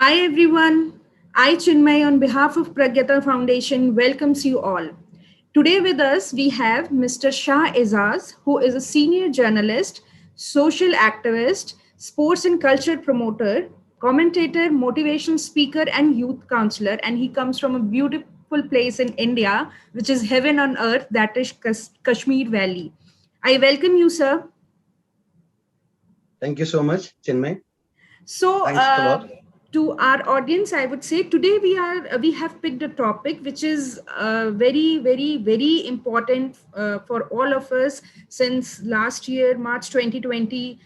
Hi everyone. I Chinmay on behalf of Pragyata Foundation welcomes you all. Today with us we have Mr. Shah Ezaz, who is a senior journalist, social activist, sports and culture promoter, commentator, motivational speaker and youth counselor, and he comes from a beautiful place in India which is heaven on earth, that is Kashmir Valley. I welcome you, sir. Thank you so much, Chinmay. So, Thanks a lot. to our audience, I would say today we have picked a topic which is very important for all of us since last year, March 2020.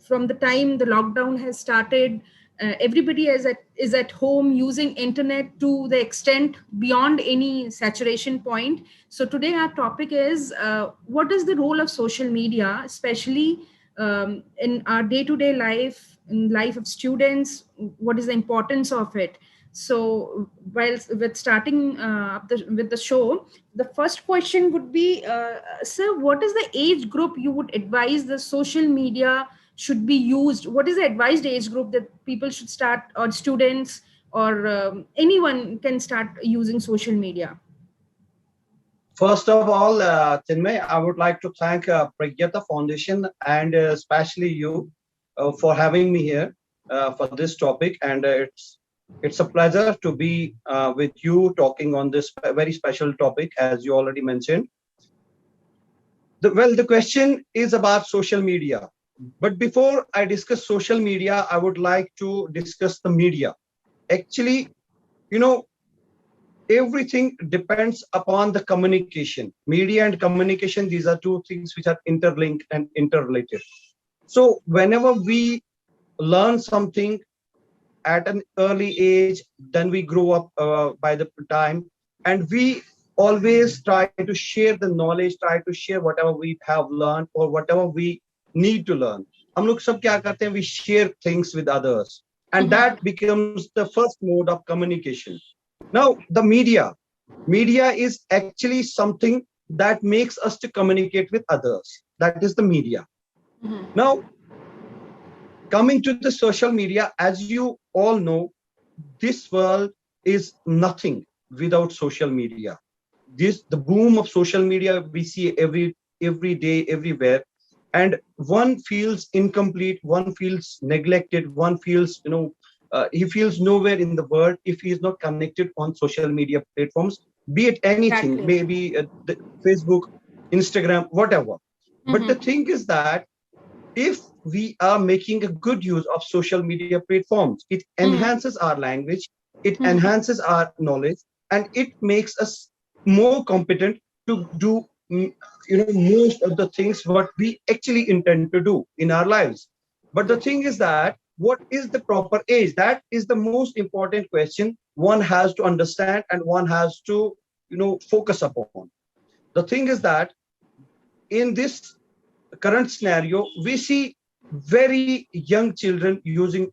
From the time the lockdown has started, everybody is at home using internet to the extent beyond any saturation point. So today our topic is what is the role of social media, especially in our day-to-day life, in life of students. What is the importance of it? So while with starting with the show, the first question would be, sir, what is the age group you would advise the social media should be used? What is the advised age group that people should start, or students, or anyone can start using social media? First of all, Chinmay, I would like to thank Pragyata Foundation and especially you for having me here for this topic. And it's a pleasure to be with you talking on this very special topic, as you already mentioned. The question is about social media. But before I discuss social media, I would like to discuss the media. Actually, you know, everything depends upon the communication. Media and communication, these are two things which are interlinked and interrelated. So whenever we learn something at an early age, then we grow up by the time, and we always try to share the knowledge, try to share whatever we have learned or whatever we need to learn. हम लोग सब क्या करते हैं? We share things with others, and that becomes the first mode of communication. Now the media is actually something that makes us to communicate with others. That is the media. Now, coming to the social media, as you all know, this world is nothing without social media. This the boom of social media we see every day, everywhere, and one feels incomplete, one feels neglected, one feels he feels nowhere in the world if he is not connected on social media platforms, be it anything, Exactly. maybe the Facebook, Instagram, whatever. But the thing is that if we are making a good use of social media platforms, it enhances our language, it enhances our knowledge, and it makes us more competent to do most of the things what we actually intend to do in our lives. But the thing is that what is the proper age? That is the most important question one has to understand and one has to focus upon. The thing is that in this current scenario, we see very young children using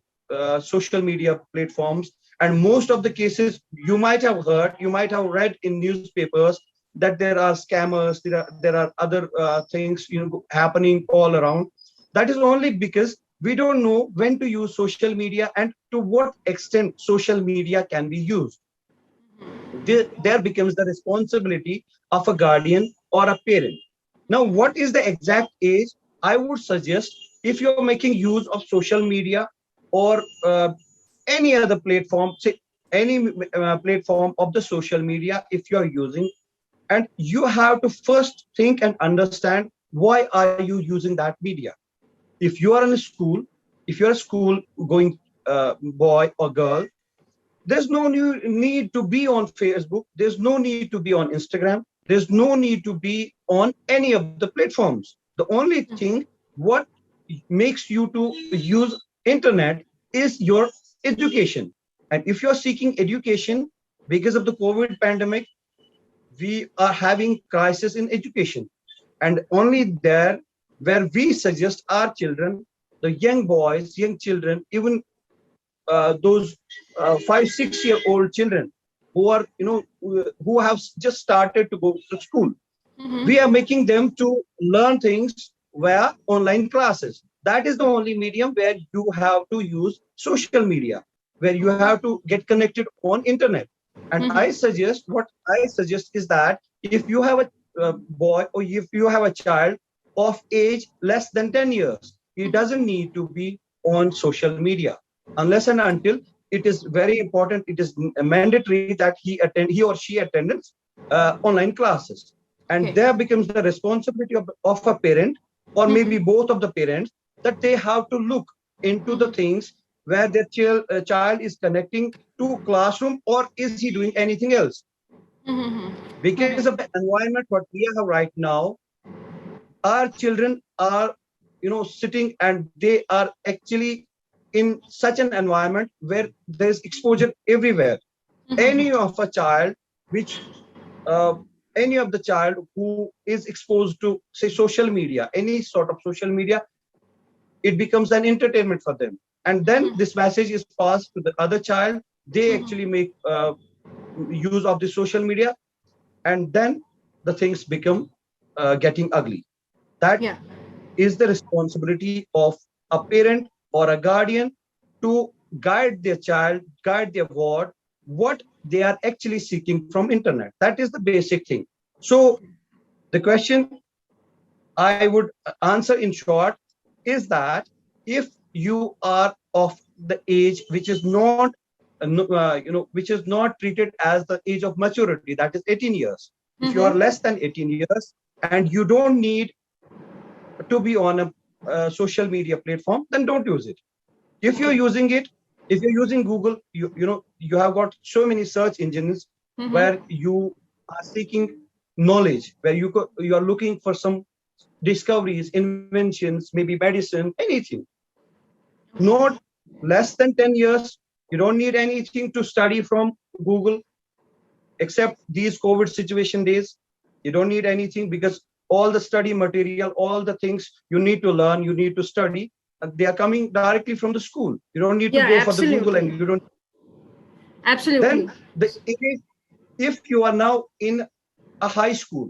social media platforms. And most of the cases, you might have heard, you might have read in newspapers that there are scammers, there are other things happening all around. That is only because we don't know when to use social media and to what extent social media can be used. There becomes the responsibility of a guardian or a parent. Now, what is the exact age? I would suggest, if you're making use of social media or any other platform, say any platform of the social media, if you're using, and you have to first think and understand why are you using that media. If you are in a school, if you're a school going boy or girl, there's no need to be on Facebook. There's no need to be on Instagram. There's no need to be on any of the platforms. The only thing what makes you to use internet is your education. And if you're seeking education, because of the COVID pandemic, we are having crisis in education. And only there where we suggest our children, the young boys, young children, even those 5 6 year old children who are who have just started to go to school, we are making them to learn things via online classes. That is the only medium where you have to use social media. where you have to get connected on internet. And what I suggest is that if you have a boy, or if you have a child of age less than 10 years, he doesn't need to be on social media unless and until it is very important. It is mandatory that he or she attends online classes, and Okay. there becomes the responsibility of a parent, or maybe both of the parents, that they have to look into the things where their child is connecting to classroom, or is he doing anything else. Because of the environment what we have right now, our children are, sitting, and they are actually in such an environment where there's exposure everywhere. Any of a child which uh, any of the child who is exposed to, say, social media, any sort of social media, it becomes an entertainment for them, and then this message is passed to the other child. They actually make use of the social media, and then the things become getting ugly. That Yeah. is the responsibility of a parent or a guardian to guide their child, guide their ward, what they are actually seeking from internet. That is the basic thing. So the question I would answer in short is that if you are of the age which is not, which is not treated as the age of maturity, that is 18 years. If you are less than 18 years and you don't need to be on a social media platform, then don't use it. If you're Okay. using it, if you're using Google, you have got so many search engines where you are seeking knowledge, where you are looking for some discoveries, inventions, maybe medicine, anything. Not less than 10 years. You don't need anything to study from Google, except these COVID situation days. You don't need anything, because all the study material, all the things you need to learn, you need to study, they are coming directly from the school. You don't need to Yeah, go for the Google, and absolutely. you don't. Then Absolutely. if you are now in a high school,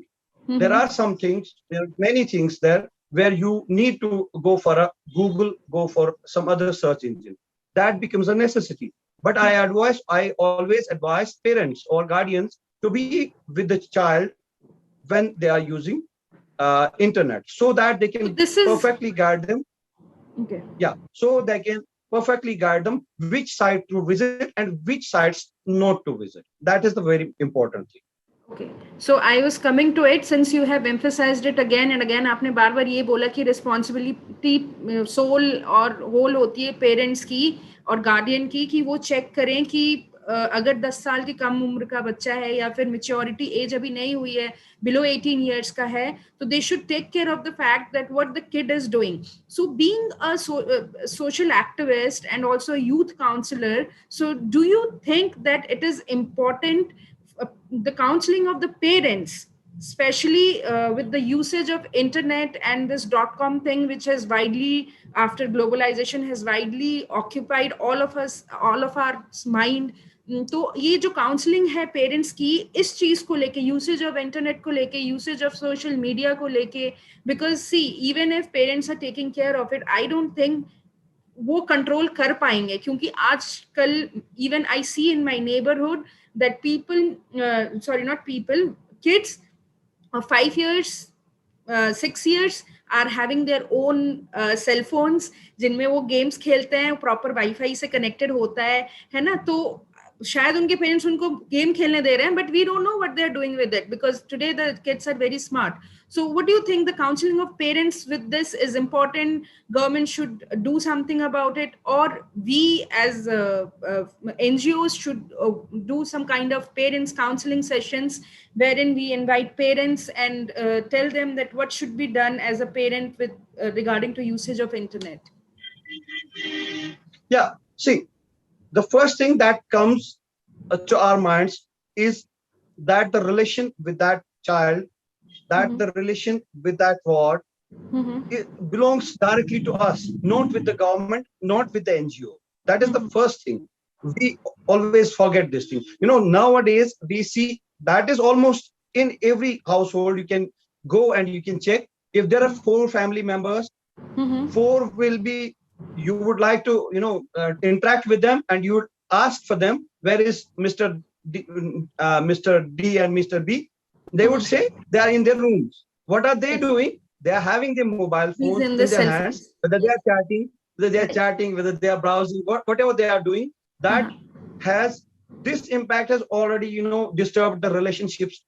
there are some things, there are many things there where you need to go for a Google, go for some other search engine. That becomes a necessity. But I always advise parents or guardians to be with the child when they are using internet, so that they So can this is perfectly guide them. okay. Yeah, so they can perfectly guide them which site to visit and which sites not to visit. That is the very important thing. Okay. So I was coming to it, since you have emphasized it again and again. आपने बार बार ये बोला कि responsibility soul और whole होती है parents की और guardian की, कि वो चेक करें कि अगर 10 साल की कम उम्र का बच्चा है या फिर मेच्योरिटी एज अभी नहीं हुई है, बिलो 18 years का है, तो they should take care of the fact that what the kid is doing. So being a social activist and also a youth counselor, so do you think that it is important, the counseling of the parents, especially with the usage of internet and this .com thing, which has widely, after globalization, has widely occupied all of our mind. तो ये जो counselling है parents की इस चीज को लेके, usage of internet को लेके, यूसेज ऑफ सोशल मीडिया को लेके, because see even if parents are taking care of it, I don't think वो कंट्रोल कर पाएंगे, क्योंकि आजकल even I see in my neighbourhood that people, sorry, not people, kids of 5 years, 6 years are having their own cell phones, जिनमें वो games खेलते हैं, proper wifi से कनेक्टेड होता है ना. तो शायद उनके पेरेंट्स उनको गेम खेलने दे रहे हैं, but we don't know what they are doing with it, because today the kids are very smart. So what do you think, the counseling of parents with this is important, government should do something about it, or we as NGOs should do some kind of parents counseling sessions wherein we invite parents and tell them that what should be done as a parent with regarding to usage of internet? Yeah, see, the first thing that comes to our minds is that the relation with that child, that the relation with that ward, it belongs directly to us, not with the government, not with the NGO. That is the first thing. We always forget this thing. Nowadays we see that is almost in every household. You can go and you can check. If there are 4 family members, 4 will be, you would like to interact with them, and you would ask for them, where is Mr. D and Mr. B? They would say they are in their rooms. What are they doing? They are having their mobile He's phones in the in their cell hands, phones. whether they Yes. are chatting, whether they are browsing, whatever they are doing. That has this impact has already, disturbed the relationships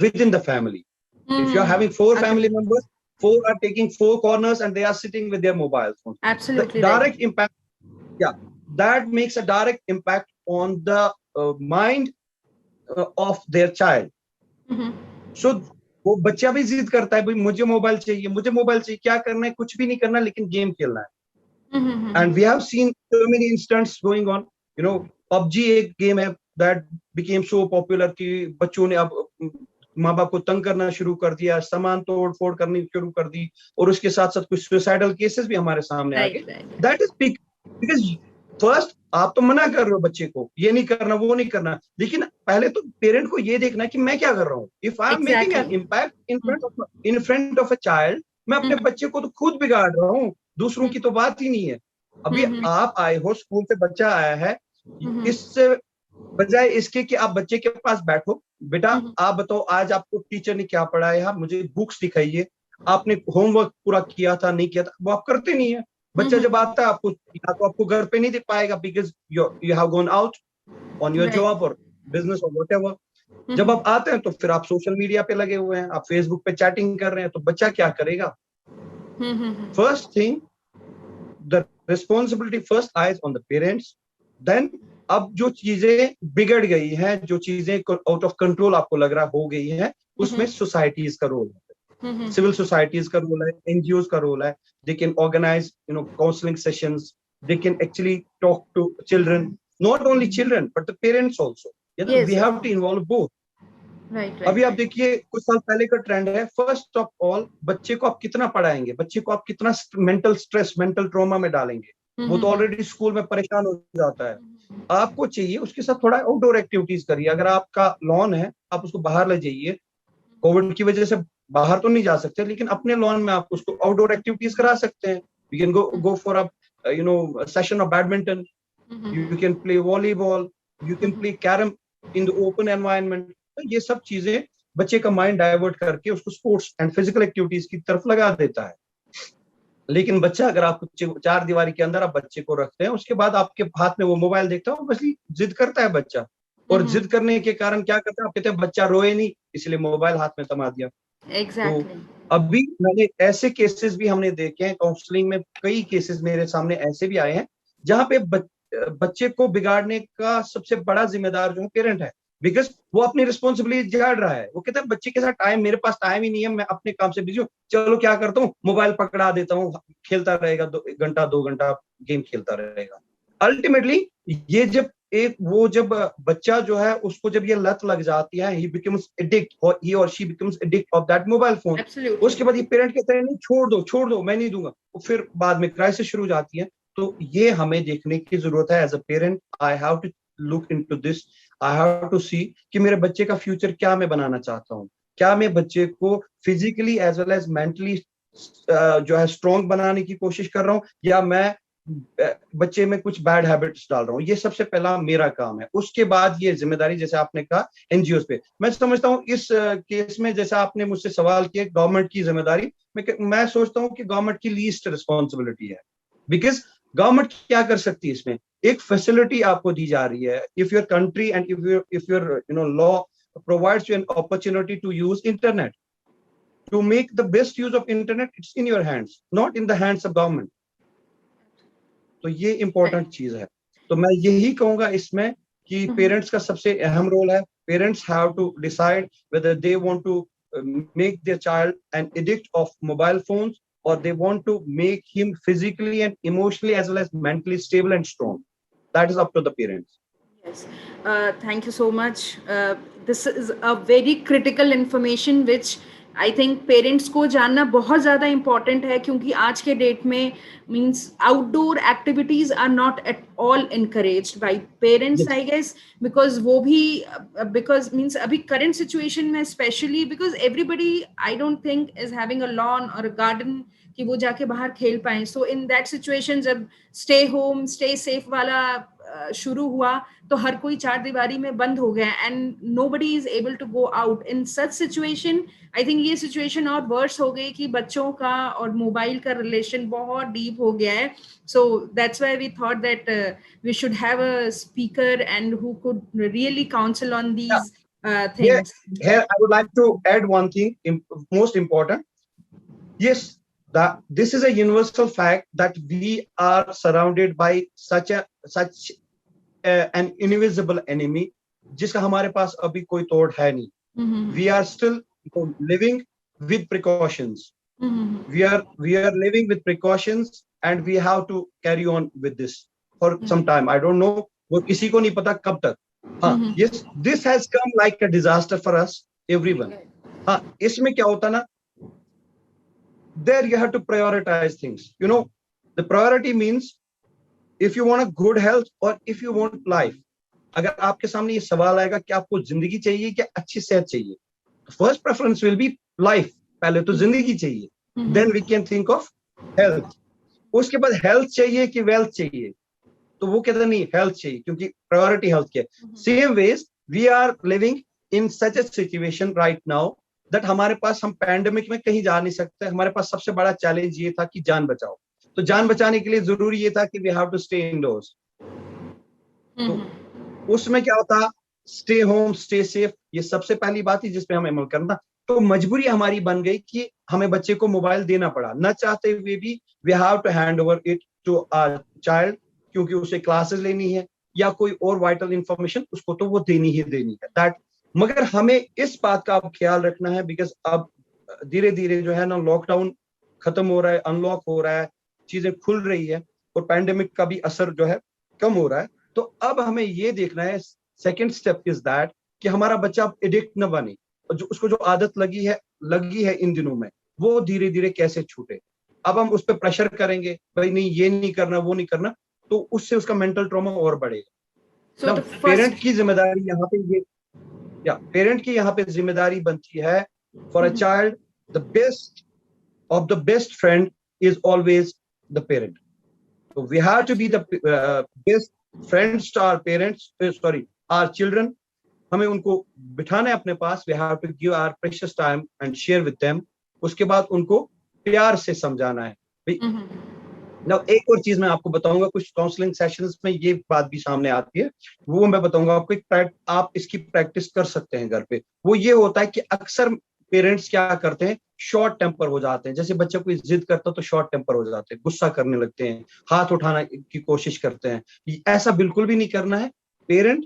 within the family. If you're having four family Agree. members, four are taking four corners and they are sitting with their mobile phones. The Absolutely right. direct impact, yeah, that makes a direct impact on the mind of their child. So वो बच्चा भी जिद करता है, भाई मुझे mobile चाहिए, क्या करना है, कुछ भी नहीं करना, लेकिन गेम खेलना है. And we have seen so many instances going on. PUBG एक गेम है that became so popular कि बच्चों ने अब माँ बाप को तंग करना शुरू कर दिया, सामान तोड़ फोड़ करनी शुरू कर दी, और उसके साथ साथ कुछ सुसाइडल केसेस भी हमारे सामने आ गए. That is big because first आप तो मना कर रहे हो बच्चे को, ये नहीं करना, वो नहीं करना, लेकिन पहले तो पेरेंट को ये देखना है कि मैं क्या कर रहा हूँ. If I am making an impact in front of a child, मैं अपने बच्चे को तो खुद बिगाड़ रहा हूँ, दूसरों की तो बात ही नहीं है. अभी आप आए हो, स्कूल से बच्चा आया है, इससे बजाय इसके कि आप बच्चे के पास बैठो, बेटा आप बताओ आज आपको टीचर ने क्या पढ़ाया, मुझे बुक्स दिखाइए, आपने होमवर्क पूरा किया था नहीं किया था, वो आप करते नहीं है. बच्चा जब आता है आपको, या तो आपको घर पे नहीं दिख पाएगा because you have gone out on your job और बिजनेस और व्हाटएवर. जब आप आते हैं तो फिर आप सोशल मीडिया पे लगे हुए हैं, आप फेसबुक पे चैटिंग कर रहे हैं, तो बच्चा क्या करेगा? First thing, the responsibility first lies on the parents. Then अब जो चीजें बिगड़ गई हैं, जो चीजें आउट ऑफ कंट्रोल आपको लग रहा हो गई है, उसमें सोसाइटीज का रोल है, civil societies का रोल है, NGOs का रोल है. They can organize, counseling sessions. They can actually talk to children, not only children, but the parents also. Yes, we have to involve both. Right. अभी आप देखिए, कुछ साल पहले का ट्रेंड है, फर्स्ट ऑफ ऑल बच्चे को आप कितना पढ़ाएंगे, बच्चे को आप कितना मेंटल स्ट्रेस, मेंटल ट्रॉमा में डालेंगे. वो तो ऑलरेडी स्कूल में परेशान हो जाता है. आपको चाहिए उसके साथ थोड़ा आउटडोर एक्टिविटीज करिए. अगर आपका लॉन है, आप उसको बाहर ले जाइए. कोविड की वजह से बाहर तो नहीं जा सकते, लेकिन अपने लॉन में आप उसको आउटडोर एक्टिविटीज करा सकते हैं. You can go for a session of badminton, you can play volleyball, you can play carrom in the open environment. ये सब चीजें बच्चे का माइंड डाइवर्ट करके उसको स्पोर्ट्स एंड फिजिकल एक्टिविटीज की तरफ लगा देता है. लेकिन बच्चा, अगर आप चार दीवारी के अंदर आप बच्चे को रखते हैं, उसके बाद आपके हाथ में वो मोबाइल देखता है, बस जिद करता है बच्चा, और जिद करने के कारण क्या करता है, आप कहते हैं बच्चा रोए नहीं इसलिए मोबाइल हाथ में थमा दिया. Exactly. तो अभी मैंने ऐसे केसेस भी हमने देखे हैं काउंसलिंग में, कई केसेस मेरे सामने ऐसे भी आए हैं जहां पे बच्चे को बिगाड़ने का सबसे बड़ा जिम्मेदार जो है पेरेंट है, बिकॉज वो अपनी रिस्पॉन्सिबिलिटी झाड़ रहा है. वो कहता है बच्चे के साथ टाइम, मेरे पास टाइम ही नहीं है, मैं अपने काम से बिजी हूँ, चलो क्या करता हूँ, मोबाइल पकड़ा देता हूँ, खेलता रहेगा, 2 घंटा गेम खेलता रहेगा. अल्टीमेटली ये जब बच्चा जो है, उसको जब ये लत लग जाती है, he becomes addict, or he or she becomes addict of that mobile phone. Absolutely. उसके बाद ये पेरेंट कहते हैं नहीं, छोड़ दो, मैं नहीं दूंगा. तो फिर बाद में क्राइसिस शुरू हो जाती है. तो ये हमें देखने की जरूरत है. As a parent I have to look into this. I have to see कि मेरे बच्चे का फ्यूचर क्या मैं बनाना चाहता हूँ. क्या मैं बच्चे को physically as well as mentally जो है स्ट्रॉन्ग बनाने की कोशिश कर रहा हूँ, या मैं बच्चे में कुछ बैड हैबिट्स डाल रहा हूँ. ये सबसे पहला मेरा काम है. उसके बाद ये जिम्मेदारी, जैसे आपने कहा, एनजीओ पे. मैं समझता हूँ इस केस में, जैसा आपने मुझसे सवाल किया, गवर्नमेंट की जिम्मेदारी, मैं सोचता हूँ कि गवर्नमेंट की लीस्ट रिस्पॉन्सिबिलिटी है. बिकॉज गवर्नमेंट क्या कर सकती है इसमें? एक फैसिलिटी आपको दी जा रही है. If your country and if your law provides you an opportunity to use internet, to make the best use of internet, it's in your hands, not in the hands of government. तो ये important चीज है. तो मैं यही कहूंगा इसमें कि पेरेंट्स का सबसे अहम रोल है. Parents have to decide whether they want to make their child an addict of mobile phones, or they want to make him physically and emotionally as well as mentally stable and strong. That is up to the parents. Yes. Thank you so much. This is a very critical information which I think parents को जानना बहुत ज़्यादा important है, क्योंकि आज के date में means outdoor activities are not at all encouraged by parents, I guess, because वो भी बिकॉज मीन्स अभी करंट सिचुएशन में specially, because everybody I don't think is having a lawn और अ गार्डन कि वो जाके बाहर खेल पाएं. सो इन दैट सिचुएशन जब स्टे होम स्टे सेफ वाला शुरू हुआ तो हर कोई चार दीवारी में बंद हो गया and nobody is able to go out in such situation. I think ये सिचुएशन और वर्स हो गई कि बच्चों का और मोबाइल का रिलेशन बहुत डीप हो गया है. So that's why we thought that we should have a speaker and who could really counsel on these things. Here I would like to add one thing, most important. Yes, that this is a universal fact that we are surrounded by such an invisible enemy, जिसका हमारे पास अभी कोई तोड़ है नहीं. We are still living with precautions. We are living with precautions and we have to carry on with this for some time. I don't know, वो किसी को नहीं पता कब तक. हाँ, yes, this has come like a disaster for us, everyone. हाँ, इसमें क्या होता ना, there you have to prioritize things. You know, the priority means if you want a good health or if you want life. अगर आपके सामने ये सवाल आएगा कि आपको जिंदगी चाहिए क्या अच्छी सेहत चाहिए, first preference will be life. पहले तो जिंदगी चाहिए, then we can think of health. उसके बाद हेल्थ चाहिए कि वेल्थ चाहिए, तो वो कहते नहीं हेल्थ चाहिए क्योंकि प्रायोरिटी हेल्थ की है. Same ways we are living in such a situation right now that हमारे पास, हम पैंडेमिक में कहीं जा नहीं सकते. हमारे पास सबसे बड़ा चैलेंज ये था कि जान बचाओ. तो जान बचाने के लिए जरूरी ये था कि we have to stay indoors. तो उसमें क्या होता, स्टे होम स्टे सेफ, ये सबसे पहली बात थी जिसपे हमें अमल करना. तो मजबूरी हमारी बन गई कि हमें बच्चे को मोबाइल देना पड़ा, न चाहते हुए भी. We have to hand over it to our child, क्योंकि उसे क्लासेस लेनी है या कोई और वाइटल इंफॉर्मेशन उसको तो वो देनी ही देनी है. दैट, मगर हमें इस बात का अब ख्याल रखना है बिकॉज अब धीरे धीरे जो है ना लॉकडाउन खत्म हो रहा है, अनलॉक हो रहा है, चीजें खुल रही है और पैंडेमिक का भी असर जो है कम हो रहा है. तो अब हमें ये देखना है, सेकेंड स्टेप इज दैट कि हमारा बच्चा एडिक्ट न बने, जो उसको जो आदत लगी है इन दिनों में, वो धीरे धीरे कैसे छूटे. अब हम उस पर प्रेशर करेंगे, भाई नहीं ये नहीं करना वो नहीं करना, तो उससे उसका मेंटल ट्रॉमा और बढ़ेगा. पेरेंट की जिम्मेदारी यहाँ पे ये, या पेरेंट की यहाँ पे जिम्मेदारी बनती है for a child. The best of the best friend is always the parent. So we have to be the best friends to our parents, sorry, our children. हमें उनको बिठाना है अपने पास. We have to give our precious time and share with them. उसके बाद उनको प्यार से समझाना है. Now, एक और चीज मैं आपको बताऊंगा, कुछ काउंसलिंग सेशंस में ये बात भी सामने आती है, वो मैं बताऊंगा आपको. आप इसकी प्रैक्टिस कर सकते हैं घर पे. वो ये होता है कि अक्सर पेरेंट्स क्या करते हैं, शॉर्ट टेम्पर हो जाते हैं. जैसे बच्चा कोई जिद करता तो शॉर्ट टेम्पर हो जाते हैं, गुस्सा करने लगते हैं, हाथ उठाने की कोशिश करते हैं. ऐसा बिल्कुल भी नहीं करना है. Parent,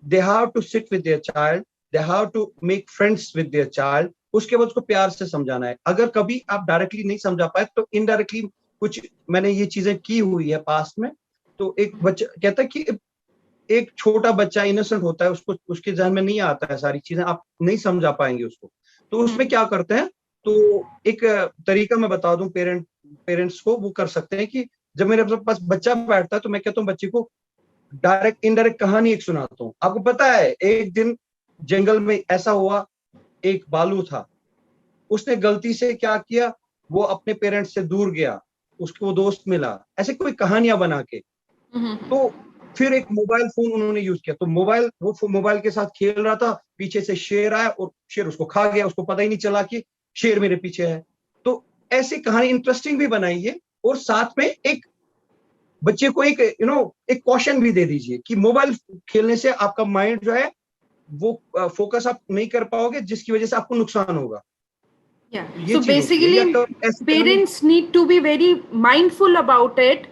they have to sit with their child, they have to make friends with their child. उसके बाद उसको प्यार से समझाना है. अगर कभी आप डायरेक्टली नहीं समझा पाए तो इनडायरेक्टली कुछ, मैंने ये चीजें की हुई है पास्ट में. तो एक बच्चा कहता है कि एक छोटा बच्चा इनोसेंट होता है, उसको उसके ध्यान में नहीं आता है सारी चीजें, आप नहीं समझा पाएंगे उसको. तो उसमें क्या करते हैं, तो एक तरीका मैं बता दूं पेरेंट्स को, वो कर सकते हैं कि जब मेरे पास बच्चा बैठता है तो मैं कहता हूँ बच्चे को डायरेक्ट इनडायरेक्ट कहानी एक सुनाता हूँ. आपको पता है एक दिन जंगल में ऐसा हुआ, एक भालू था, उसने गलती से क्या किया, वो अपने पेरेंट्स से दूर गया, उसको दोस्त मिला, ऐसे कोई कहानियां बना के. तो फिर एक मोबाइल फोन उन्होंने यूज किया, तो वो मोबाइल के साथ खेल रहा था, पीछे से शेर आया और शेर उसको खा गया, उसको पता ही नहीं चला कि शेर मेरे पीछे है. तो ऐसी कहानी इंटरेस्टिंग भी बनाइए और साथ में एक बच्चे को एक एक कॉशन भी दे दीजिए कि मोबाइल खेलने से आपका माइंड जो है वो फोकस आप नहीं कर पाओगे, जिसकी वजह से आपको नुकसान होगा. Yeah. So basically, parents need to be very mindful about it,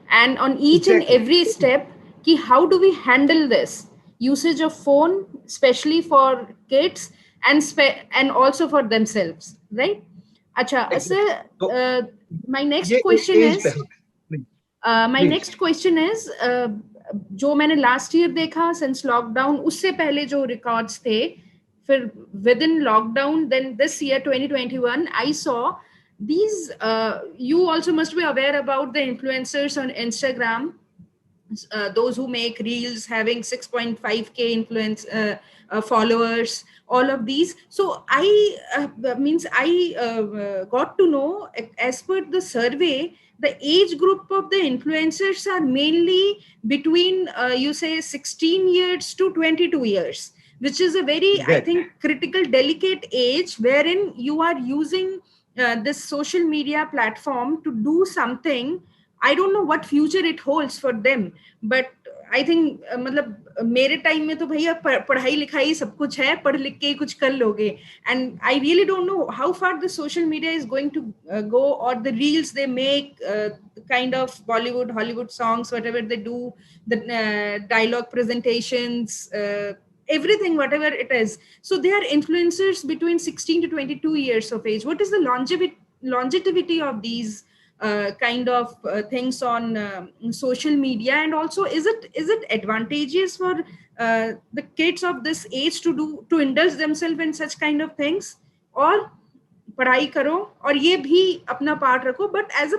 and on each and every step, कि how do we handle this usage of phone, especially for kids and also for themselves, right? अच्छा, sir, my next question is, next question is, जो मैंने last year देखा since lockdown, उससे पहले जो records थे, फिर within lockdown, then this year 2021 I saw these you also must be aware about the influencers on Instagram, those who make reels having 6.5k influence followers, all of these. So I got to know, as per the survey, the age group of the influencers are mainly between you say 16 years to 22 years, which is a very, I Exactly. think, critical, delicate age wherein you are using this social media platform to do something. I don't know what future it holds for them, but I think मतलब मेरे time में तो भैया पढ़ाई लिखाई सब कुछ है, पढ़ लिख के कुछ कर लोगे. And I really don't know how far the social media is going to go, or the reels they make, kind of Bollywood, Hollywood songs, whatever they do, the dialogue presentations, everything, whatever it is. So they are influencers between 16 to 22 years of age. What is the longevity of these kind of things on social media? And also, is it advantageous for the kids of this age to indulge themselves in such kind of things? और पढ़ाई करो और ये भी अपना part रखो, but as a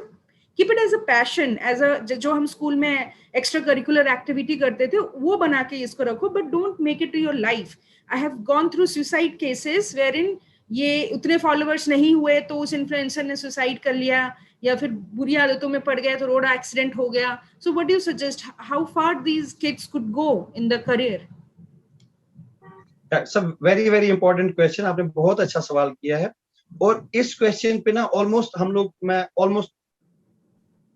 keep it as a passion, as a जो हम स्कूल में एक्स्ट्रा करिकुलर एक्टिविटी करते थे वो बना के इसको रखो, but don't make it to your life. I have gone through suicide cases where in ये उतने फॉलोअर्स नहीं हुए तो उस इन्फ्लुएंसर ने सुसाइड कर लिया, या फिर बुरी आदतों में पड़ गया तो रोड एक्सीडेंट हो गया. So what do you suggest, how far these kids could go in the career? That's a very very important question. आपने बहुत अच्छा सवाल किया है, और इस क्वेश्चन पे ना मैं ऑलमोस्ट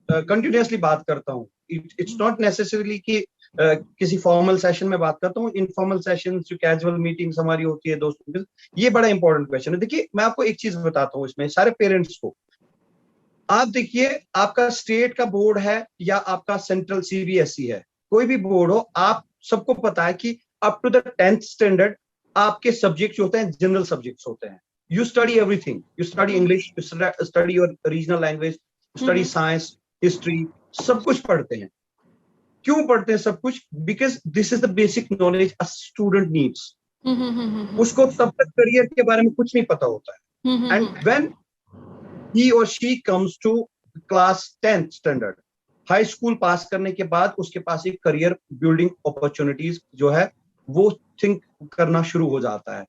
कंटिन्यूअसली बात करता हूँ. इट्स नॉट नेसेसरीली कि किसी फॉर्मल सेशन में बात करता हूँ. इनफॉर्मल सेशन जो कैजुअल मीटिंग्स हमारी होती है दोस्तों के, ये बड़ा इंपॉर्टेंट क्वेश्चन है. देखिए मैं आपको एक चीज बताता हूँ इसमें सारे पेरेंट्स को. आप देखिए, आपका स्टेट का बोर्ड है या आपका सेंट्रल सीबीएसई है, कोई भी बोर्ड हो, आप सबको पता है कि up to the 10th standard आपके सब्जेक्ट्स होते हैं, जनरल सब्जेक्ट्स होते हैं. You study everything. You study English, you study your regional language, study science, history, सब कुछ पढ़ते हैं. क्यों पढ़ते हैं सब कुछ? Because this is the basic knowledge a student needs. उसको तब तक करियर के बारे में कुछ नहीं पता होता है. And when he or she comes to class 10th standard, high school pass करने के बाद उसके पास एक करियर बिल्डिंग अपॉर्चुनिटीज जो है वो थिंक करना शुरू हो जाता है.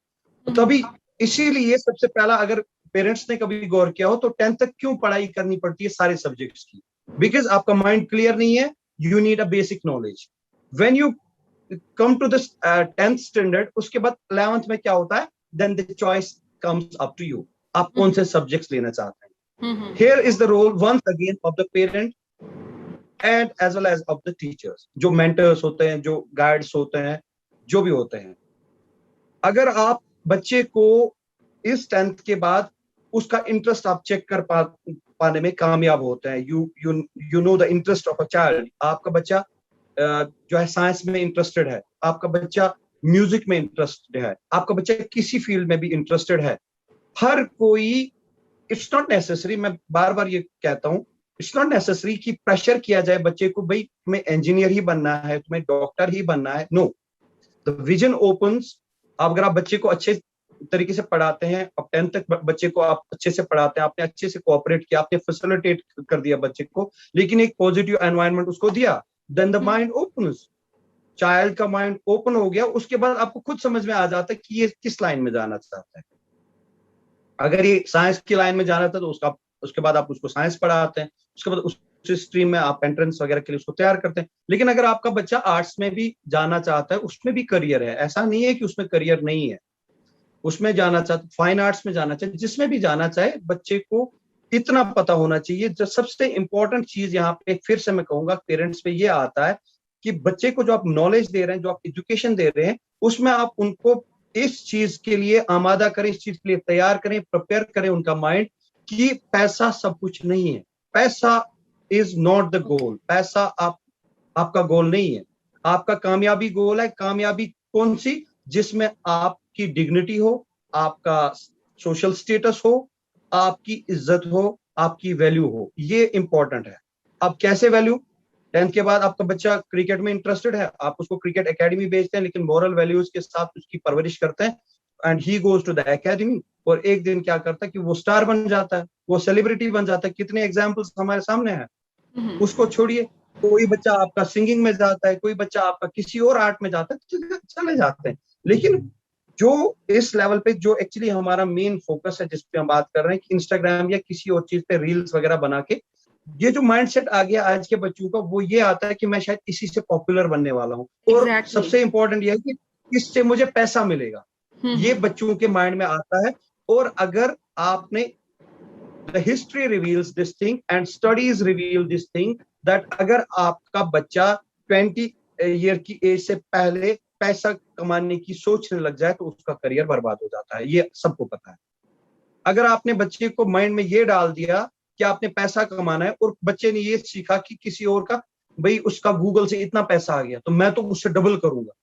तभी इसीलिए सबसे पहला, अगर पेरेंट्स ने कभी गौर किया हो तो 10th तक क्यों पढ़ाई करनी पड़ती है सारे सब्जेक्ट्स की? बिकॉज आपका माइंड क्लियर नहीं है. You need a basic knowledge. When you come to this 10th standard, उसके बाद 11th में क्या होता है? Then the choice comes up to you. आप कौन से सब्जेक्ट्स लेना चाहते हैं? Here is the role once again of the parent and as well as of the teachers. जो mentors होते हैं, जो guides होते हैं, जो भी होते हैं. अगर आप बच्चे को इस 10th के बाद उसका इंटरेस्ट आप चेक कर पाने में कामयाब होते हैं. you know the interest of a child. आपका बच्चा जो है साइंस में इंटरेस्टेड है, आपका बच्चा म्यूजिक में इंटरेस्टेड है, आपका बच्चा किसी फील्ड में भी इंटरेस्टेड है. हर कोई, इट्स नॉट नेसेसरी, मैं बार बार ये कहता हूँ, इट्स नॉट नेसेसरी कि प्रेशर किया जाए बच्चे को, भाई तुम्हें इंजीनियर ही बनना है, तुम्हें डॉक्टर ही बनना है. No, the vision opens. अगर आप बच्चे को अच्छे तरीके से पढ़ाते हैं, अब 10th तक बच्चे को आप अच्छे से पढ़ाते हैं, आपने अच्छे से कोऑपरेट किया, आपने फैसिलिटेट कर दिया बच्चे को, लेकिन एक पॉजिटिव एनवायरनमेंट उसको दिया, then the mind opens. Child का माइंड ओपन हो गया, उसके बाद आपको खुद समझ में आ जाता है कि ये किस लाइन में जाना चाहता है. अगर ये साइंस की लाइन में जाना था तो उसके बाद आप उसको साइंस पढ़ाते हैं, उसके बाद उस स्ट्रीम में आप एंट्रेंस वगैरह के लिए उसको तैयार करते हैं. लेकिन अगर आपका बच्चा आर्ट्स में भी जाना चाहता है, उसमें भी करियर है, ऐसा नहीं है कि उसमें करियर नहीं है, उसमें जाना चाहता, फाइन आर्ट्स में जाना चाहे, जिसमें भी जाना चाहे, बच्चे को इतना पता होना चाहिए. जो सबसे इंपॉर्टेंट चीज यहाँ पे फिर से मैं कहूंगा पेरेंट्स पे ये आता है कि बच्चे को जो आप नॉलेज दे रहे हैं, जो आप एजुकेशन दे रहे हैं, उसमें आप उनको इस चीज के लिए आमादा करें, इस चीज के लिए तैयार करें, प्रिपेयर करें उनका माइंड कि पैसा सब कुछ नहीं है. पैसा इज नॉट द गोल. पैसा आपका गोल नहीं है. आपका कामयाबी गोल है. कामयाबी कौन सी? जिसमें आपकी डिग्निटी हो, आपका सोशल स्टेटस हो, आपकी इज्जत हो, आपकी वैल्यू हो. ये इंपॉर्टेंट है. अब कैसे वैल्यू? 10th के बाद आपका बच्चा क्रिकेट में इंटरेस्टेड है, आप उसको क्रिकेट एकेडमी भेजते हैं, लेकिन मॉरल वैल्यूज के साथ उसकी परवरिश करते हैं, and he goes to the academy, और एक दिन क्या करता है कि वो स्टार बन जाता है, वो सेलिब्रिटी बन जाता है. कितने एग्जाम्पल्स हमारे सामने हैं. उसको छोड़िए, कोई बच्चा आपका सिंगिंग में जाता है, कोई बच्चा आपका किसी और आर्ट में जाता है, चले जाते हैं. लेकिन जो इस लेवल पे जो एक्चुअली हमारा मेन फोकस है, जिस पे हम बात कर रहे हैं कि इंस्टाग्राम या किसी और चीज पे रील्स वगैरह बना के ये जो माइंडसेट आ गया आज के बच्चों का, वो ये आता है कि मैं शायद इसी से पॉपुलर बनने वाला हूँ, और सबसे इंपॉर्टेंट ये है कि इससे मुझे पैसा मिलेगा। ये बच्चों के माइंड में आता है। और अगर आपने the history reveals this thing and studies reveal this thing, that अगर आपका बच्चा 20 ईयर की एज से पहले पैसा कमाने की सोचने लग जाए तो उसका करियर बर्बाद हो जाता है, ये सबको पता है। अगर आपने बच्चे को माइंड में ये डाल दिया कि आपने पैसा कमाना है, और बच्चे ने ये सीखा कि किसी और का, भाई उसका गूगल से इतना पैसा आ गया तो मैं तो उससे डबल करूंगा,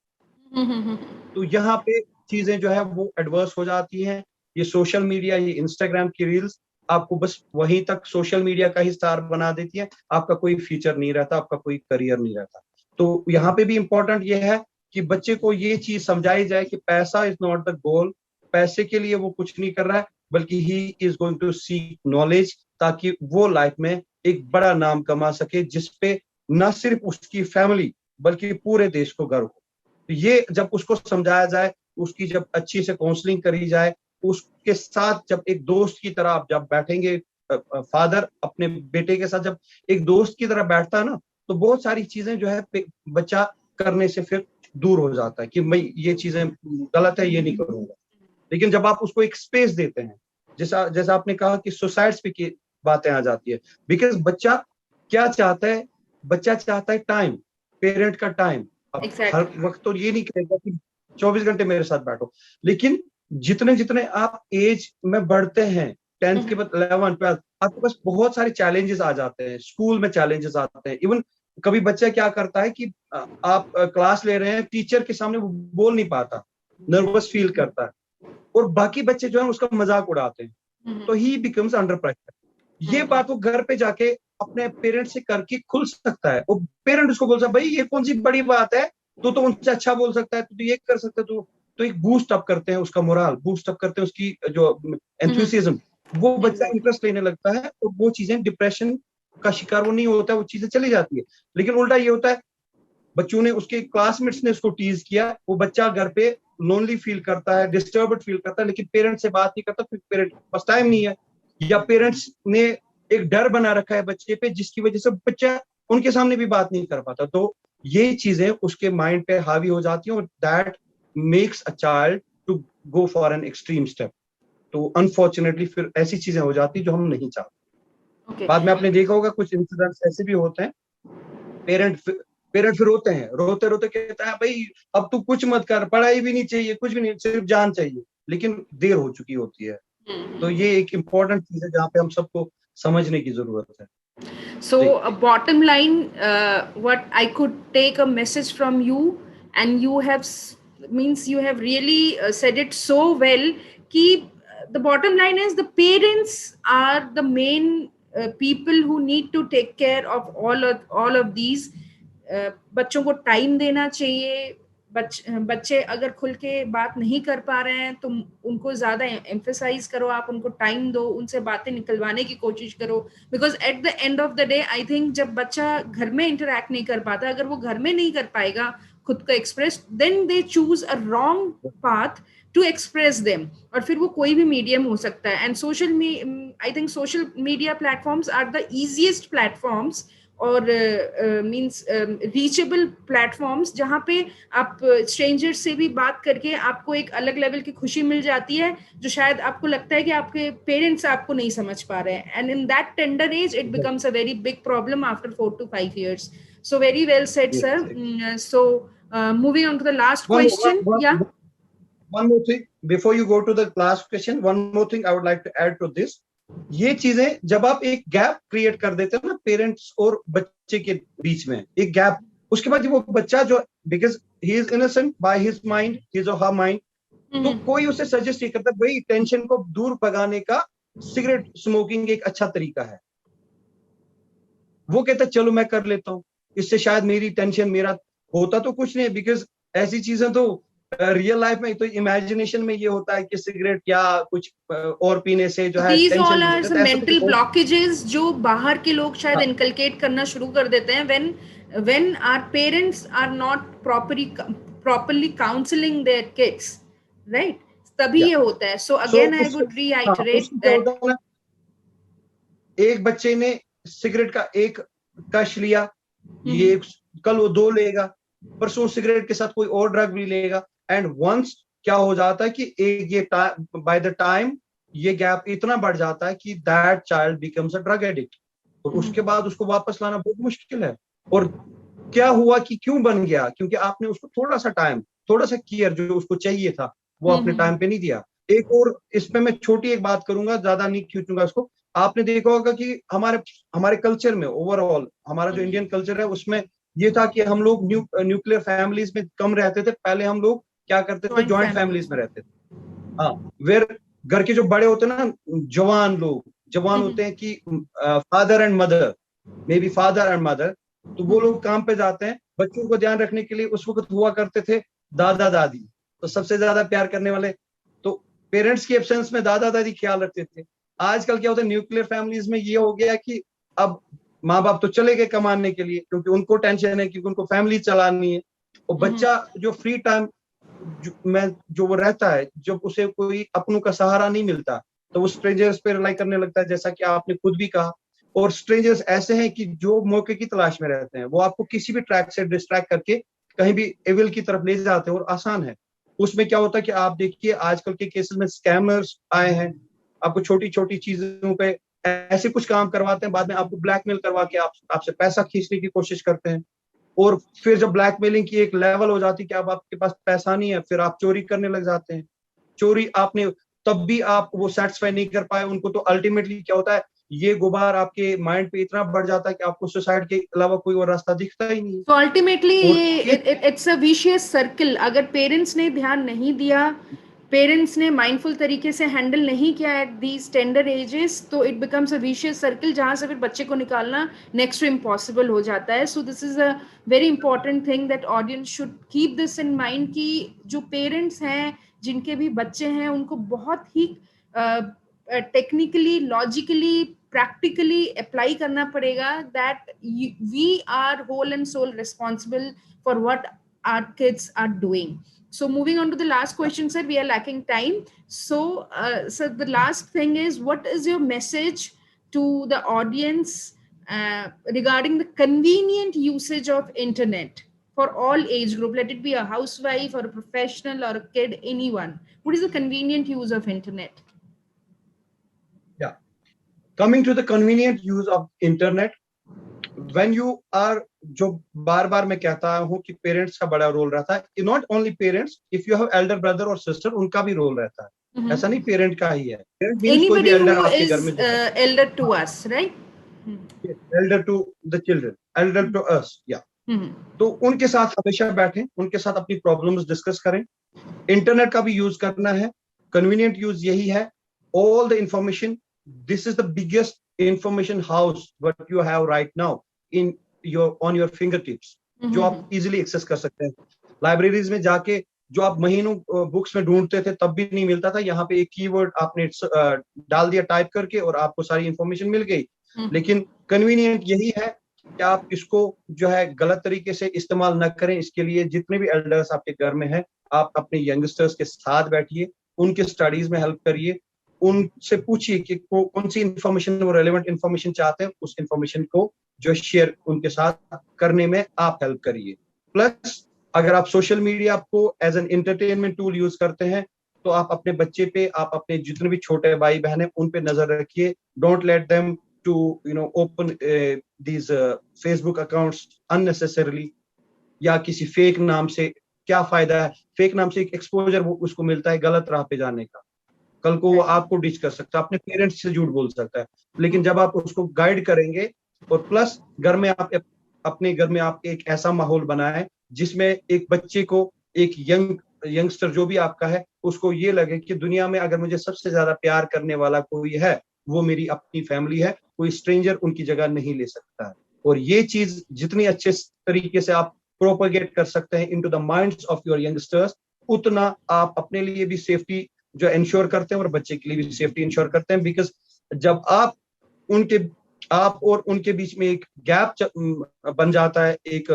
तो यहाँ पे चीजें जो है वो एडवर्स हो जाती हैं। ये सोशल मीडिया, ये इंस्टाग्राम की रील्स आपको बस वहीं तक सोशल मीडिया का ही स्टार बना देती है, आपका कोई फ्यूचर नहीं रहता, आपका कोई करियर नहीं रहता। तो यहाँ पे भी इंपॉर्टेंट ये है कि बच्चे को ये चीज समझाई जाए कि पैसा इज नॉट द गोल, पैसे के लिए वो कुछ नहीं कर रहा है, बल्कि he is going to seek knowledge, ताकि वो लाइफ में एक बड़ा नाम कमा सके, जिसपे न सिर्फ उसकी फैमिली बल्कि पूरे देश को गर्व हो। तो ये जब उसको समझाया जाए, उसकी जब अच्छी से काउंसलिंग करी जाए, उसके साथ जब एक दोस्त की तरह आप जब बैठेंगे, फादर अपने बेटे के साथ जब एक दोस्त की तरह बैठता है ना, तो बहुत सारी चीजें जो है बच्चा करने से फिर दूर हो जाता है कि मैं ये चीजें गलत है, ये नहीं करूंगा। लेकिन जब आप उसको एक स्पेस देते हैं, जैसा जैसा आपने कहा कि सुसाइड्स पे की बातें आ जाती है, बिकॉज बच्चा क्या चाहता है, बच्चा चाहता है टाइम, पेरेंट का टाइम। अब हर वक्त तो ये नहीं कहेगा कि 24 घंटे मेरे साथ बैठो, लेकिन जितने जितने आप एज में बढ़ते हैं, 10th के बाद 11th 12th, आपके पास बहुत सारे चैलेंजेस आ जाते हैं, स्कूल में चैलेंजेस आते हैं। इवन कभी बच्चा क्या करता है कि आप क्लास ले रहे हैं, टीचर के सामने वो बोल नहीं पाता, नर्वस फील करता है, और बाकी बच्चे जो है उसका मजाक उड़ाते हैं, तो ही बिकम्स अंडर प्रेशर। ये बात वो घर पे जाके अपने पेरेंट्स से करके खुल सकता है, वो पेरेंट उसको बोल सकता है, भाई ये कौन सी बड़ी बात है, तो उनसे अच्छा बोल सकता है, तो ये कर सकता है, तो एक बूस्ट अप करते हैं उसका मोरल, बूस्ट अप करते हैं उसकी जो एंथुसियाज्म, वो बच्चा इंटरेस्ट लेने लगता है, और वो चीजें डिप्रेशन का शिकार वो नहीं होता है, वो चीजें चली जाती है। लेकिन उल्टा ये होता है, बच्चों ने, उसके क्लासमेट्स ने उसको टीज किया, वो बच्चा घर पे लोनली फील करता है, डिस्टर्ब्ड फील करता है, लेकिन पेरेंट्स से बात नहीं करता, क्योंकि पेरेंट पास टाइम नहीं है, या पेरेंट्स ने एक डर बना रखा है बच्चे पे, जिसकी वजह से बच्चा उनके सामने भी बात नहीं कर पाता। तो ये चीजें उसके माइंड पे हावी हो जाती हैं, और that makes a child to go for an extreme step. तो अनफॉर्चुनेटली फिर ऐसी चीजें हो जाती जो हम नहीं चाहते। बाद में आपने देखा होगा कुछ इंसिडेंट्स ऐसे भी होते हैं, पेरेंट फिर रोते हैं, रोते रोते कहता है, भाई अब तू कुछ मत कर, पढ़ाई भी नहीं चाहिए, कुछ भी नहीं, सिर्फ जान चाहिए, लेकिन देर हो चुकी होती है। तो ये एक इम्पोर्टेंट चीज है जहाँ पे हम सबको समझने की जरूरत है। So bottom line, what I could take a message from you, and you have means you have really said it so well, ki the bottom line is the parents are the main people who need to take care of all of these. बच्चों को time देना चाहिए, बच्चे अगर खुल के बात नहीं कर पा रहे हैं तो उनको ज्यादा एम्फेसाइज करो, आप उनको टाइम दो, उनसे बातें निकलवाने की कोशिश करो, because at the end of the day I think जब बच्चा घर में इंटरेक्ट नहीं कर पाता, अगर वो घर में नहीं कर पाएगा खुद को express, then they choose a wrong path to express them, और फिर वो कोई भी मीडियम हो सकता है। And I think social media platforms are the easiest platforms और मींस रीचेबल प्लेटफॉर्म्स, जहाँ पे आप स्ट्रेंजर्स से भी बात करके आपको एक अलग लेवल की खुशी मिल जाती है, जो शायद आपको लगता है कि आपके पेरेंट्स आपको नहीं समझ पा रहे हैं, and in that tender as it becomes a very big problem after 4 to 5 years. So very well said, sir. So moving on to the last question. One more thing before you go to the last question, one more thing I would like to add to this. ये चीजें जब आप एक gap create कर देते हो ना parents और बच्चे के बीच में, एक गैप, उसके बाद वो बच्चा जो, because he is innocent by his mind, his और हर माइंड, तो कोई उसे सजेस्ट नहीं करता भाई टेंशन को दूर भगाने का सिगरेट स्मोकिंग एक अच्छा तरीका है। वो कहता चलो मैं कर लेता हूँ, इससे शायद मेरी टेंशन, मेरा होता तो कुछ नहीं, बिकॉज ऐसी चीजें तो रियल लाइफ में, तो इमेजिनेशन में ये होता है कि सिगरेट या कुछ और पीने से जो है tension all are mental blockages जो बाहर के लोग शायद इनकलकेट करना शुरू कर देते हैं, when our parents are not properly counselling their kids, right, तभी ये होता है। So again I would reiterate that एक बच्चे ने सिगरेट का एक कश लिया, ये कल वो 2 लेगा, परसों सिगरेट के साथ कोई और ड्रग भी लेगा, एंड वंस क्या हो जाता है कि एक ये बाय द टाइम ये गैप इतना बढ़ जाता है कि that child becomes a drug addict, और उसके बाद उसको वापस लाना बहुत मुश्किल है। और क्या हुआ कि क्यों बन गया, क्योंकि आपने उसको थोड़ा सा टाइम, थोड़ा सा केयर जो उसको चाहिए था वो आपने टाइम पे नहीं दिया। एक और इसमें मैं छोटी एक बात करूंगा, ज्यादा नहीं खींचूंगा इसको। आपने देखा होगा कि हमारे हमारे कल्चर में ओवरऑल, हमारा जो इंडियन कल्चर है उसमें ये था कि हम लोग न्यूक्लियर फैमिलीज में कम रहते थे। पहले हम लोग क्या करते थे, जॉइंट फैमिलीज में रहते थे। हाँ, वेर घर के जो बड़े होते हैं ना, जवान लोग, जवान होते हैं कि father and mother, may be father and mother, तो वो लोग काम पे जाते हैं। बच्चों को ध्यान रखने के लिए उस वक्त हुआ करते थे दादा दादी, तो सबसे ज्यादा प्यार करने वाले, तो पेरेंट्स की एब्सेंस में दादा दादी ख्याल रखते थे। आजकल क्या होता है, न्यूक्लियर फैमिलीज में ये हो गया कि अब माँ बाप तो चले गए कमाने के लिए, क्योंकि उनको टेंशन है, क्योंकि उनको फैमिली चलानी है। और बच्चा जो फ्री टाइम जो वो रहता है, जब उसे कोई अपनों का सहारा नहीं मिलता, तो वो स्ट्रेंजर्स पे रिलाई करने लगता है, जैसा कि आपने खुद भी कहा। और स्ट्रेंजर्स ऐसे हैं कि जो मौके की तलाश में रहते हैं, वो आपको किसी भी ट्रैक से डिस्ट्रैक्ट करके कहीं भी एविल की तरफ ले जाते हैं, और आसान है। उसमें क्या होता है कि आप देखिए आजकल के केसेस में स्कैमर्स आए हैं, आपको छोटी छोटी चीजों पे ऐसे कुछ काम करवाते हैं, बाद में आपको ब्लैकमेल करवा के आपसे पैसा खींचने की कोशिश करते हैं। और फिर जब ब्लैकमेलिंग की एक लेवल हो जाती है कि अब आपके पास पैसा नहीं है, फिर आप चोरी करने लग जाते हैं। चोरी आपने तब भी आप वो सेटिस्फाई नहीं कर पाए उनको, तो अल्टीमेटली क्या होता है, ये गुबार आपके माइंड पे इतना बढ़ जाता है कि आपको सुसाइड के अलावा कोई और रास्ता दिखता ही नहीं है। तो अल्टीमेटली और ये इट्स अ विशियस सर्कल। अगर पेरेंट्स ने ध्यान नहीं दिया, पेरेंट्स ने माइंडफुल तरीके से हैंडल नहीं किया एट दीज टेंडर एजेस, तो it becomes a vicious circle, जहां से फिर बच्चे को निकालना नेक्स्ट टू इम्पॉसिबल हो जाता है। So this is a very important thing that audience should keep this in mind कि जो पेरेंट्स हैं, जिनके भी बच्चे हैं, उनको बहुत ही टेक्निकली, लॉजिकली, प्रैक्टिकली अप्लाई करना पड़ेगा, that we are whole and sole responsible for what our kids are doing. So moving on to the last question, sir, we are lacking time. So so the last thing is, what is your message to the audience regarding the convenient usage of internet for all age group, let it be a housewife or a professional or a kid, anyone? What is the convenient use of internet? yeah, coming to the convenient use of internet, when you are, जो बार बार मैं कहता हूँ कि parents का बड़ा role रहता है, not only parents, if you have Elder brother और सिस्टर, उनका भी रोल रहता है। ऐसा नहीं पेरेंट का ही है, पेरेंट मींस कोई भी Anybody एल्डर who आपके घर is में जो है, elder to us, right? Elder to the children, elder to us, yeah. तो उनके साथ हमेशा बैठें, उनके साथ अपनी प्रॉब्लम्स डिस्कस करें। इंटरनेट का भी यूज करना है, कन्वीनियंट यूज यही है। All the information, this is the biggest information house what you have right now in your on your finger tips, जो आप इजिली एक्सेस कर सकते हैं। लाइब्रेरीज में जाके जो आप महीनों बुक्स में ढूंढते थे तब भी नहीं मिलता था, यहाँ पे एक कीवर्ड आपने डाल दिया टाइप करके और आपको सारी इंफॉर्मेशन मिल गई। लेकिन कन्वीनियंट यही है कि आप इसको जो है गलत तरीके से इस्तेमाल न करें। इसके लिए जितने भी एल्डर्स आपके घर में हैं, आप अपने यंगस्टर्स के साथ बैठिए, उनके स्टडीज में हेल्प करिए, उनसे पूछिए कि कौन सी इंफॉर्मेशन वो रेलेवेंट इंफॉर्मेशन चाहते हैं, उस इंफॉर्मेशन को जो शेयर उनके साथ करने में आप हेल्प करिए। प्लस अगर आप सोशल मीडिया को as an entertainment tool use करते हैं, तो आप अपने बच्चे पे, आप अपने जितने भी छोटे भाई बहन हैं उन पे नजर रखिए। Don't let them to open these Facebook accounts unnecessarily, या किसी फेक नाम से। क्या फायदा है फेक नाम से, एक एक्सपोजर वो उसको मिलता है गलत राह पे जाने का, कल को वो आपको डिच कर सकता है, अपने पेरेंट्स से झूठ बोल सकता है। लेकिन जब आप उसको गाइड करेंगे, और प्लस घर में आप अपने घर में आप एक ऐसा माहौल बनाए जिसमें एक बच्चे को, एक यंगस्टर जो भी आपका है, उसको ये लगे कि दुनिया में अगर मुझे सबसे ज्यादा प्यार करने वाला कोई है, वो मेरी अपनी फैमिली है, कोई स्ट्रेंजर उनकी जगह नहीं ले सकता है। और ये चीज जितनी अच्छे तरीके से आप प्रोपेगेट कर सकते हैं into the minds of your youngsters, उतना आप अपने लिए भी सेफ्टी जो इंश्योर करते हैं और बच्चे के लिए भी सेफ्टी इंश्योर करते हैं। बिकॉज जब आप और उनके बीच में एक गैप बन जाता है, एक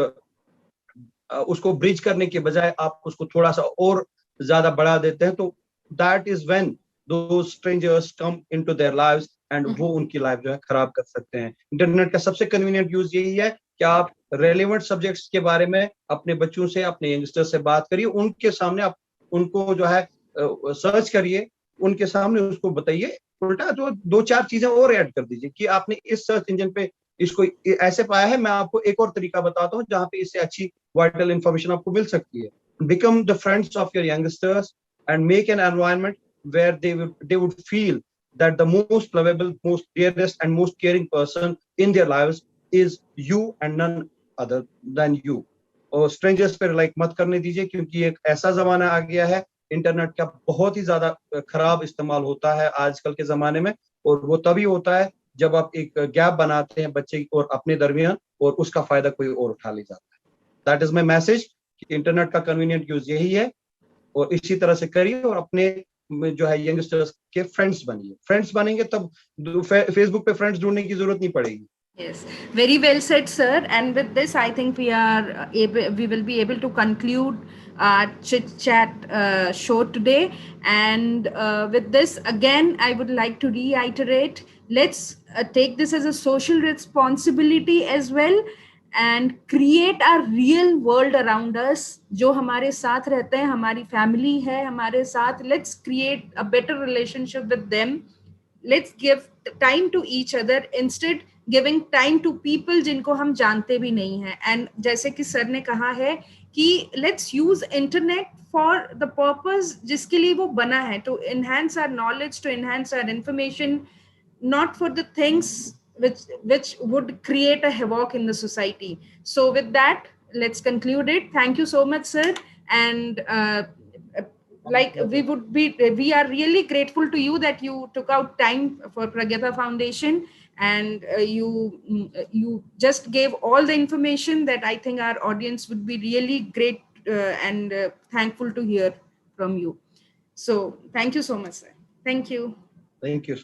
उसको ब्रिज करने के बजाय आप उसको थोड़ा सा और ज्यादा बढ़ा देते हैं, तो that is when those strangers come into their lives and वो उनकी लाइफ जो है खराब कर सकते हैं। इंटरनेट का सबसे कन्वीनियंट यूज यही है कि आप रेलेवेंट सब्जेक्ट्स के बारे में अपने बच्चों से, अपने यंगस्टर से बात करिए, उनके सामने आप उनको जो है सर्च करिए, उनके सामने उसको बताइए, उल्टा जो 2-4 चीजें और ऐड कर दीजिए कि आपने इस सर्च इंजन पे इसको ऐसे पाया है, मैं आपको एक और तरीका बताता हूँ जहाँ पे इससे अच्छी वाइटल इंफॉर्मेशन आपको मिल सकती है। Become the friends of your youngsters and make an environment where they would feel that the most lovable, most dearest, and most caring person in their lives is you and none other than you. और strangers पे like मत करने दीजिए, क्योंकि एक ऐसा जमाना आ गया है, इंटरनेट का बहुत ही ज्यादा खराब इस्तेमाल होता है आजकल के जमाने में, और वो तभी होता है जब आप एक गैप बनाते हैं बच्चे और अपने दरमियान, और उसका फायदा कोई और उठा ले जाता है। दैट इज माई मैसेज कि इंटरनेट का कन्वीनियंट यूज यही है, और इसी तरह से करिए, और अपने जो है यंगस्टर्स के फ्रेंड्स बनिए। फ्रेंड्स बनेंगे तब फेसबुक पे फ्रेंड्स ढूंढने की जरूरत नहीं पड़ेगी। Yes, very well said, sir. And with this, I think we will be able to conclude our chit chat show today. And with this, again, I would like to reiterate: let's take this as a social responsibility as well, and create a real world around us. जो हमारे साथ रहते हैं, हमारी family है हमारे साथ. Let's create a better relationship with them. Let's give time to each other instead giving time to people जिनको हम जानते भी नहीं हैं. एंड जैसे कि सर ने कहा है कि let's use internet for the purpose जिसके लिए वो बना है, to enhance our knowledge, to enhance our information, not for the things which would create a havoc in the society. So with that, let's conclude it. Thank you so much, sir. And like we are really grateful to you that you took out time for Pragyata Foundation, and you just gave all the information that I think our audience would be really great and thankful to hear from you. So thank you so much, sir. Thank you. Thank you.